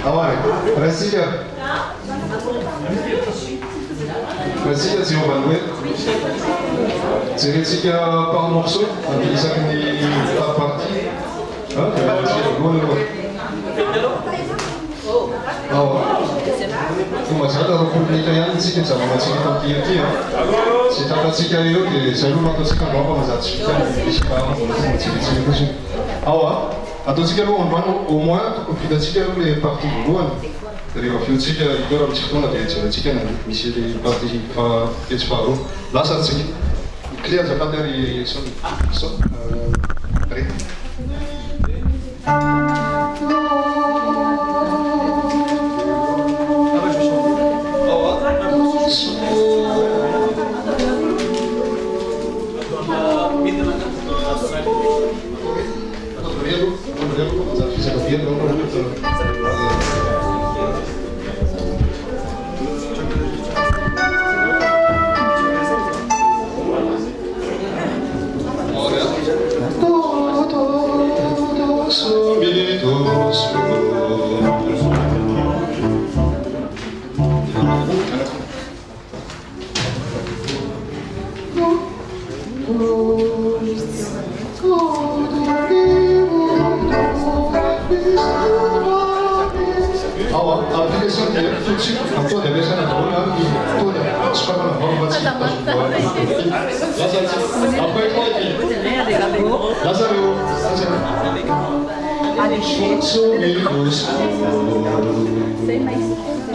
Давай, Россия. Россия, si on va louer. C'est par morceau, il s'agit par partie. Kuma sada republika ihany tsika zava-matsika tamin'ity aty sy tapatsika eo dia zay aloha ataontsika androany fa mazatsika misy matsikatsika kosa ao ataontsika aloha androany au moins tokony vitatsika aloha le partie voalohany rehefa fiotsika io raha mitsika fotoana dia jerentsika misy le partie fahetsy faharoa lasa tsika clé azafady ary so rety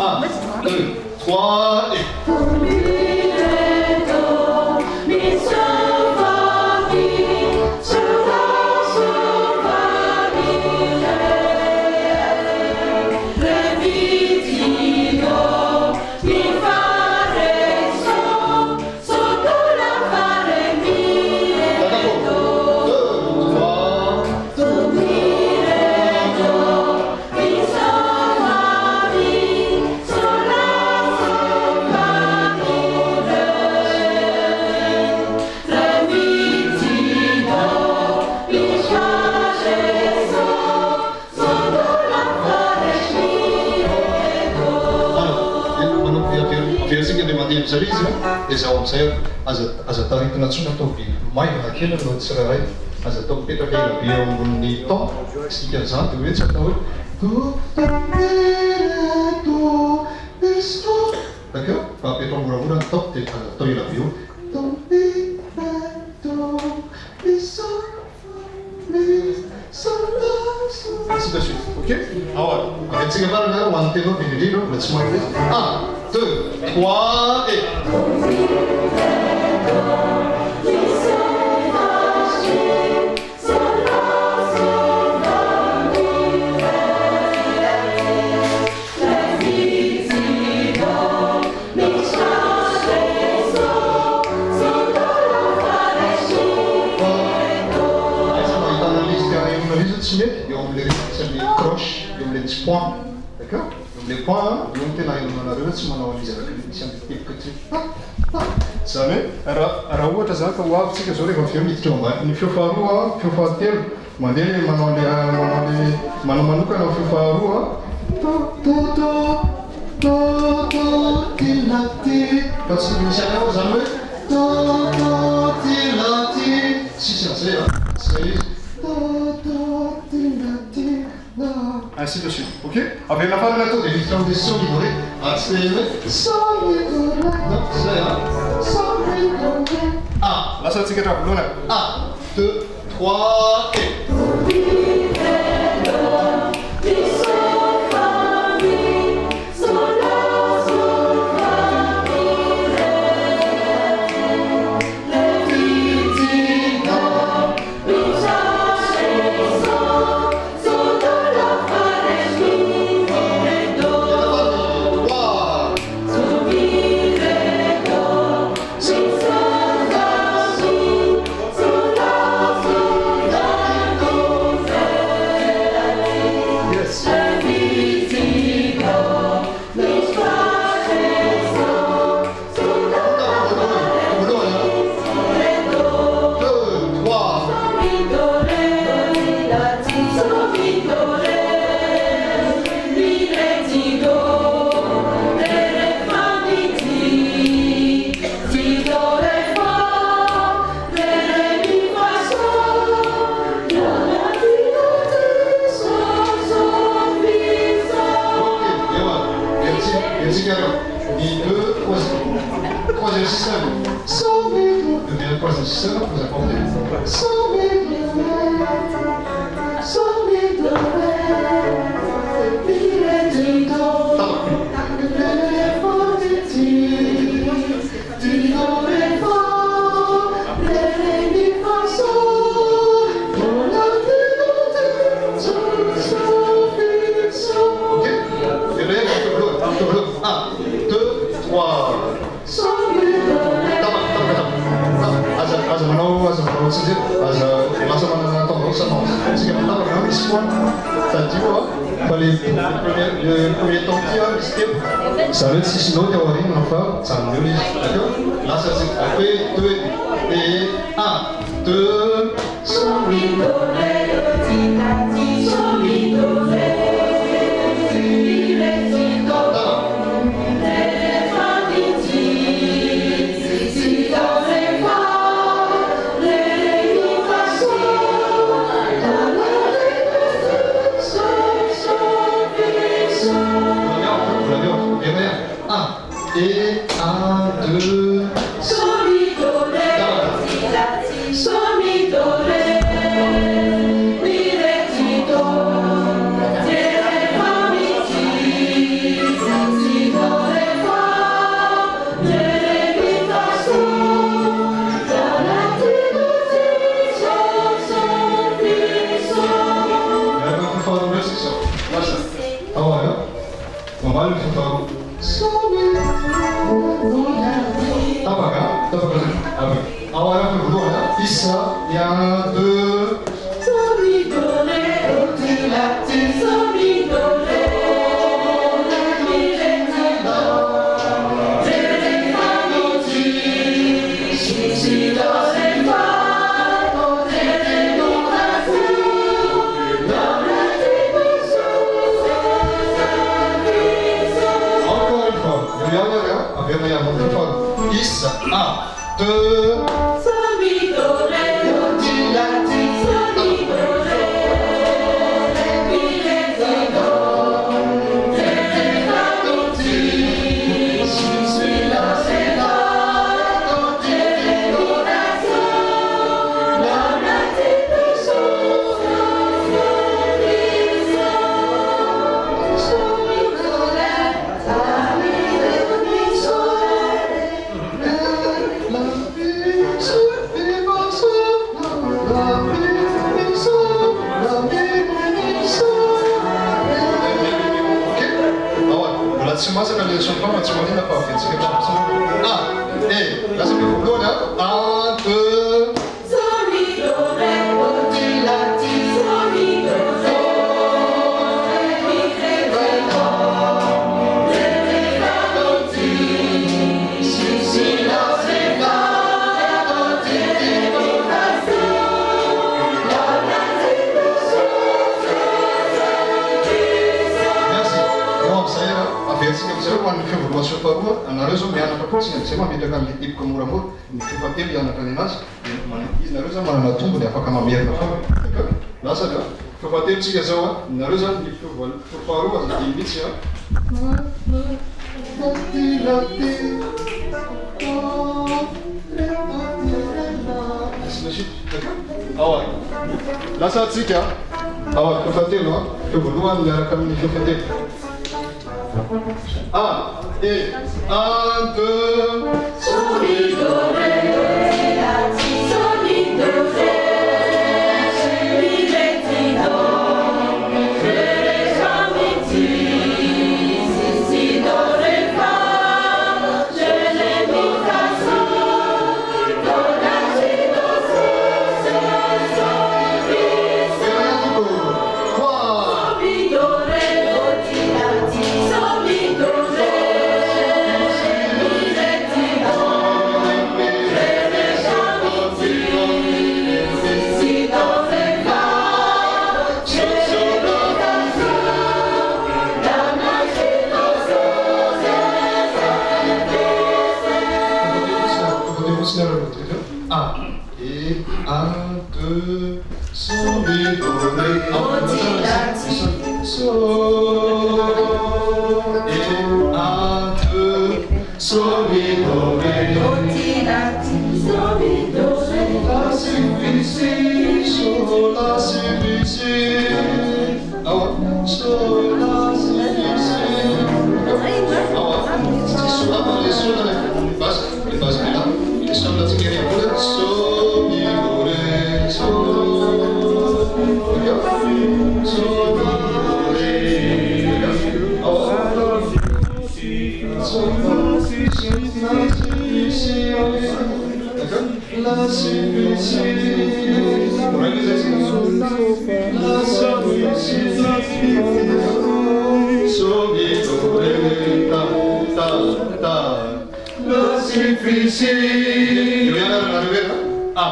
Un, deux, trois et... Ezao amin'izay aza taritina tsona atao be maivana kely aloha tsirairay aza atao mipetraka ela be eo ambonin'ny temps sika zany dia hoe tsy atao hoe d'accord fa apetrao moramora ny temps dia aza atao ela be eo ainsi de suite, ok? Avec ces camarades-là, on va noter notre vidéo, on va se marquer. 1, 2, 3 et... Et on les croches, et on les points, d'accord? Les points, donc on a une relation avec les scientifiques ça mais alors où tu as que voir si que sur les confirmes ils tombent il faut faire tel modèle manuka no faut faire to tilati parce que nous savons jamais tilati si c'est ainsi de suite, ok? Avec la fin de la tour, il y a des sons vibrés. Ah, la sortie que tu as voulu. 1, 2, 3 et... Le premier temps qui a, le step, ça va être si sinon il y aura rien, enfin, ça me dit, d'accord? Là, ça c'est après 2 et 1, 2, et 1, 2, il y a 1, 2, encore une fois, il y a 1, 2, Moi, c'est la direction de forme, tu m'en dis la part. C'est quelque chose. Ah, et là, c'est pour l'eau, là. 1, 2. Nareo zao mianatra koa tsy zay mametraka amin'ny teboka moramora ny fifatelo hianatra ny anazy izy nareo zany manana tombony afaka mamerina foana lasa da fifatelotsika zao a nareo zany ny faharoa aza 10 minitsy a awa lasa atsika awa fifatelo a fivoalohany miaraka amin'ny fifatelo 1 et 1, 2, Et 1, 2, sol, mi, do, ré. Sol. Et 1, 2, sol, mi, do, ré. Sol, mi, do, ré. La, si, mi, si. Sol, la, si, mi, si. Sol, la, si, mi, si. Difficile. Viens là, arriver là. 1,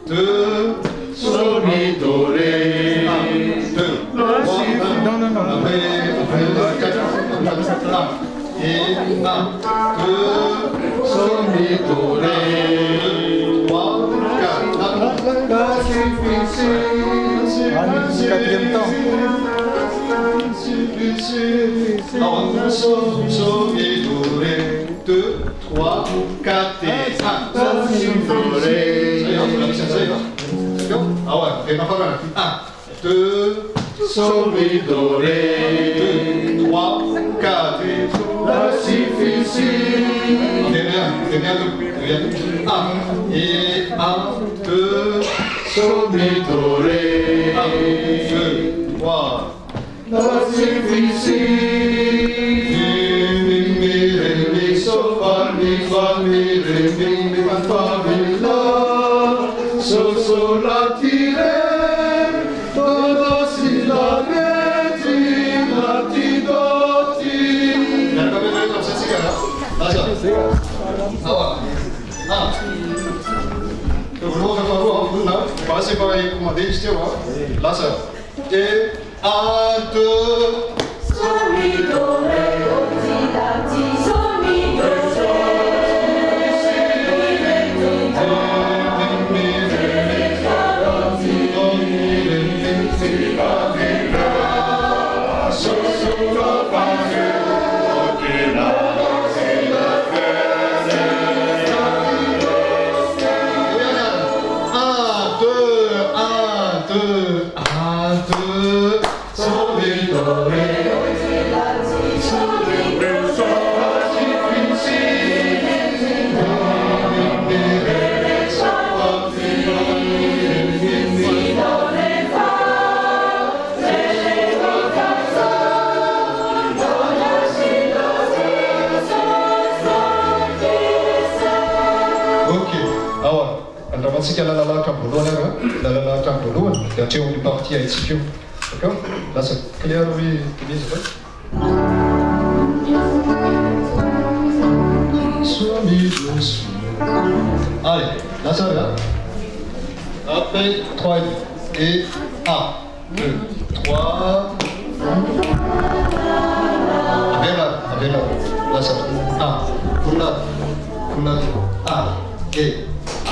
2, sol, mi, do, ré. 1, 2, 3, 4. Et 1, 2, sol, mi, do, ré. 3, 4. La difficile. Quatrième temps. Sol, sol, mi, do, ré. 2, 3, 4 et 1. Si, do, ré. Ça y est, ah ouais, et ma femme, 1, 2, sol, mi, do, ré. 2, 3, 4 et la, si, fi, si. C'est bien, 1 et 1, 2, sol, mi, do, ré. 1, 2, 3, la, si, fi, si. Sol, fa, mi, re, mi, fa, mi, la. Sol, sol, la, ti, re. Do, do, si, la, re, ti, la, ti, do, ti. Yang kami main obsesi kan? Masa? Awak? Kedua kata dua, benar. Pasti baik kumadi istiwa. Lasa. Et 1, 2. Sol, mi, do, re, ti, la, ti, sol, mi, do, re. C'est qu'il y a la la théorie partie à étudier. D'accord? Là, c'est clair, oui, c'est vrai. Allez, là, ça va. Après, 3 et 1, 2, 3. Avec là. Là, ça va. 1, là. 1 et 1,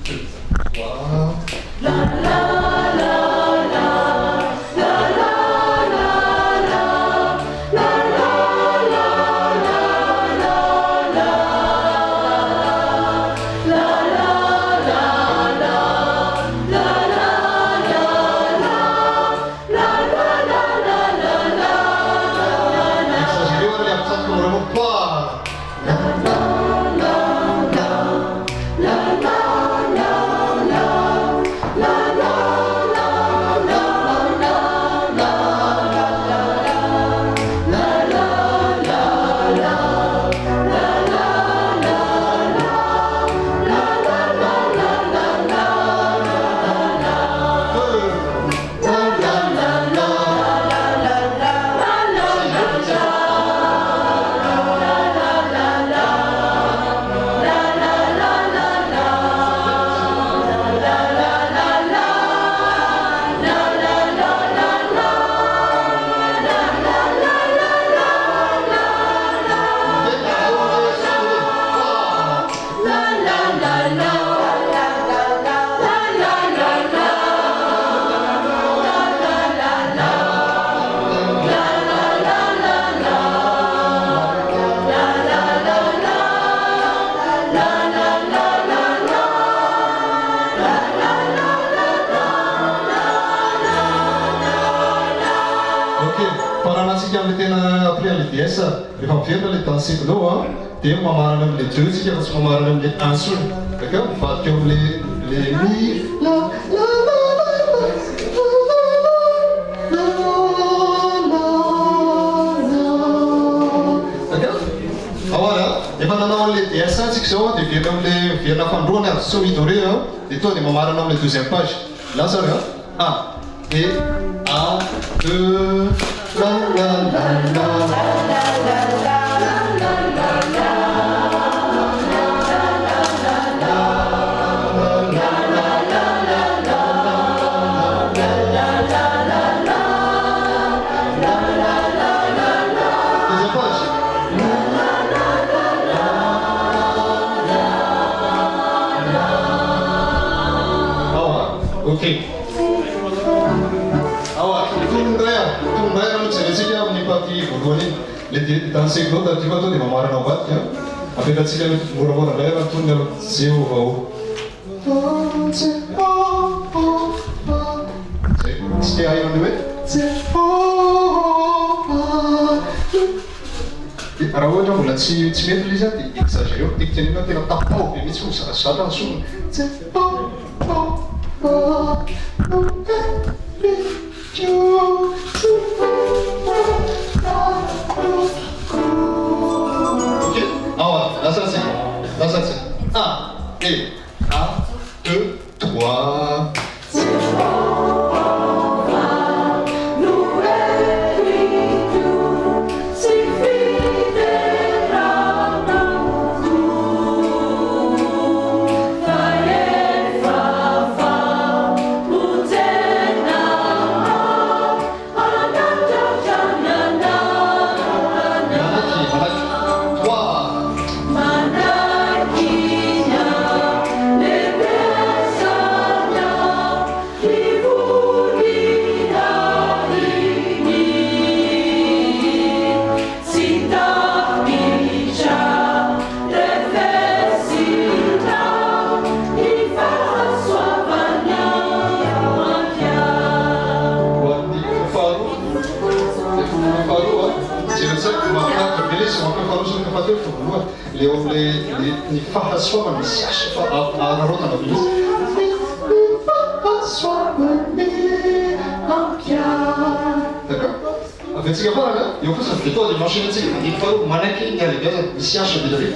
2, 3. La la la la la la la la la la la la la la Ok, paranatsika amin'ny tena après le DS, rehefa miverina le dans cyclo dia mamarana amin'le 2 tsika fa tsy mamarana amin'le 1 sony. D'accord? Mivadika eo amin'le mi la la la efa nanao an'le DS tsika zao dia verina amin'le verina fandroana so idoré dia tonga dia mamarana amin'le deuxième page. Lasa re 1 et 1 2 la la la la ok. Alors, tonga no jerentsika amin'ny partie voalohany le dans ces notes ati fa to dia mamarana ambadika apetratsika moramora indray raha tonga aloha zay ovao zay tsy te haino an'le hoe raha ohatra mbola tsy mety le izy dia exagéré tiako tenena tena tapao be mihitsy mizazatra ny sonona ok, alors là ça c'est 1 et 1 2 3 les fahasoa misy asa fa ararotana bilisy d'accord avetsika farana eo fotsiny dia tao dia machine atsika andiny faharoa manaiky ny alebiaza misy asa be dare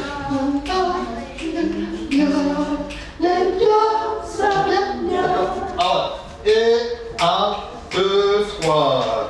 et 1 2 3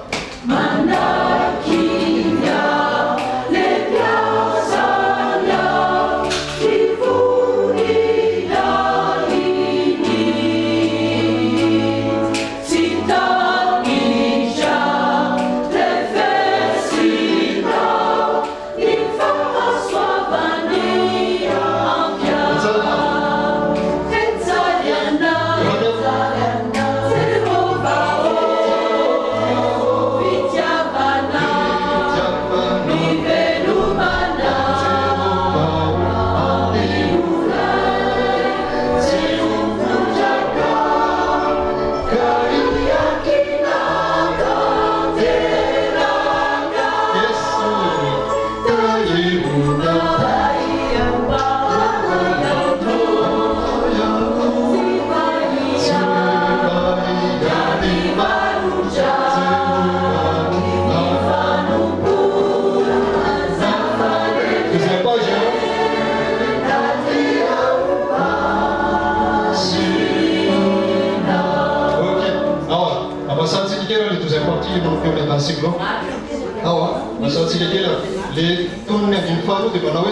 le tonne din faru de banawe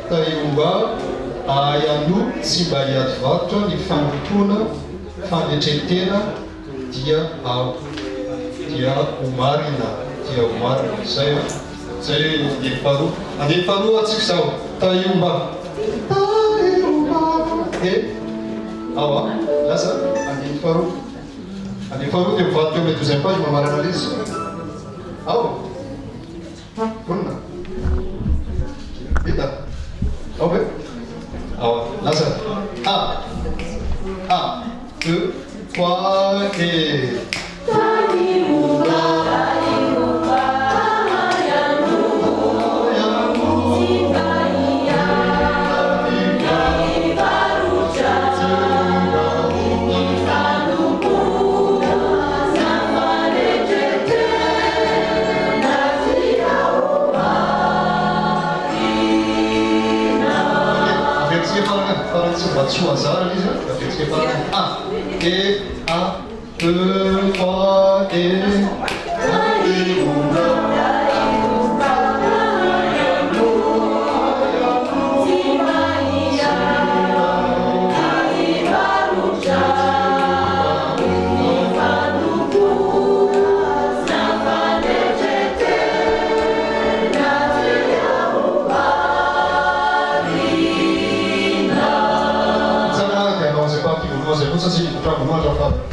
taiumba ayanu sibayat vato ni fangutuna fangechetena dia umarina saya din faru atsik taiumba awa lasa din faru de vato me tu pas je m'analyse awa Purna. Kita. Oke. Awal. Langsung. 1, 2, 3, et. battu au hasard, Lisa. Un, et, un, deux, trois, et. Alléluia. Vous savez, pas qui vous c'est pour ça que je ne peux pas vous